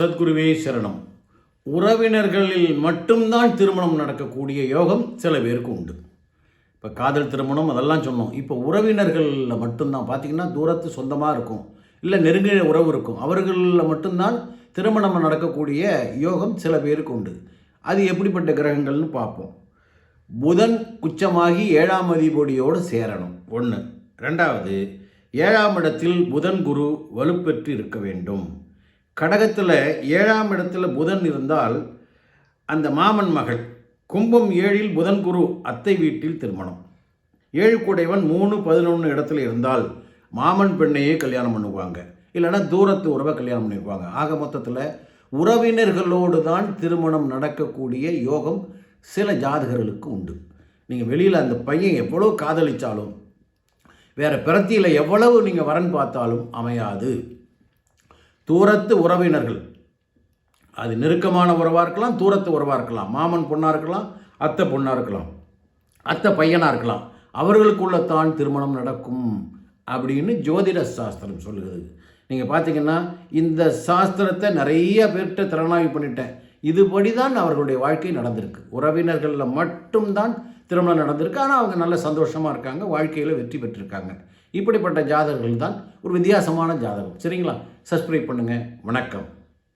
சத்குருவே சரணம். உறவினர்களில் மட்டும்தான் திருமணம் நடக்கக்கூடிய யோகம் சில பேருக்கு உண்டு. இப்போ காதல் திருமணம் அதெல்லாம் சொன்னோம். இப்போ உறவினர்களில் மட்டும்தான் பார்த்திங்கன்னா தூரத்து சொந்தமாக இருக்கும், இல்லை நெருங்கிய உறவு இருக்கும், அவர்களில் மட்டும்தான் திருமணம் நடக்கக்கூடிய யோகம் சில பேருக்கு உண்டு. அது எப்படிப்பட்ட கிரகங்கள்னு பார்ப்போம். புதன் உச்சமாகி 7ஆம் அதிபதியோடு சேரணும், ஒன்று. ரெண்டாவது, 7ஆம் இடத்தில் புதன் குரு வலுப்பெற்று இருக்க வேண்டும். கடகத்தில் 7ஆம் இடத்துல புதன் இருந்தால் அந்த மாமன் மகள். கும்பம் 7இல் புதன் குரு அத்தை வீட்டில் திருமணம். 7 கூடையவன் 3, 11 இடத்துல இருந்தால் மாமன் பெண்ணையே கல்யாணம் பண்ணுவாங்க, இல்லைன்னா தூரத்து உறவை கல்யாணம் பண்ணியிருப்பாங்க. ஆக மொத்தத்தில் உறவினர்களோடு தான் திருமணம் நடக்கக்கூடிய யோகம் சில ஜாதகர்களுக்கு உண்டு. நீங்கள் வெளியில் அந்த பையன் எவ்வளோ காதலித்தாலும், வேறு பிரத்தியில் எவ்வளவு நீங்கள் வரன் பார்த்தாலும் அமையாது. தூரத்து உறவினர்கள், அது நெருக்கமான உறவாக இருக்கலாம், தூரத்து உறவாக இருக்கலாம், மாமன் பொண்ணாக இருக்கலாம், அத்தை பொண்ணாக இருக்கலாம், அத்தை பையனாக இருக்கலாம், அவர்களுக்குள்ளத்தான் திருமணம் நடக்கும் அப்படின்னு ஜோதிட சாஸ்திரம் சொல்லுகிறது. நீங்கள் பார்த்தீங்கன்னா இந்த சாஸ்திரத்தை நிறைய பேர்கிட்ட திறனாய்வு பண்ணிட்டேன். இதுபடி தான் அவர்களுடைய வாழ்க்கை நடந்திருக்கு. உறவினர்களில் மட்டும்தான் திருமணம் நடந்திருக்கு. ஆனால் அவங்க நல்ல சந்தோஷமாக இருக்காங்க, வாழ்க்கையில் வெற்றி பெற்றிருக்காங்க. இப்படிப்பட்ட ஜாதகர்கள் தான் ஒரு வித்தியாசமான ஜாதகம். சரிங்களா? சப்ஸ்கிரைப் பண்ணுங்கள். வணக்கம்.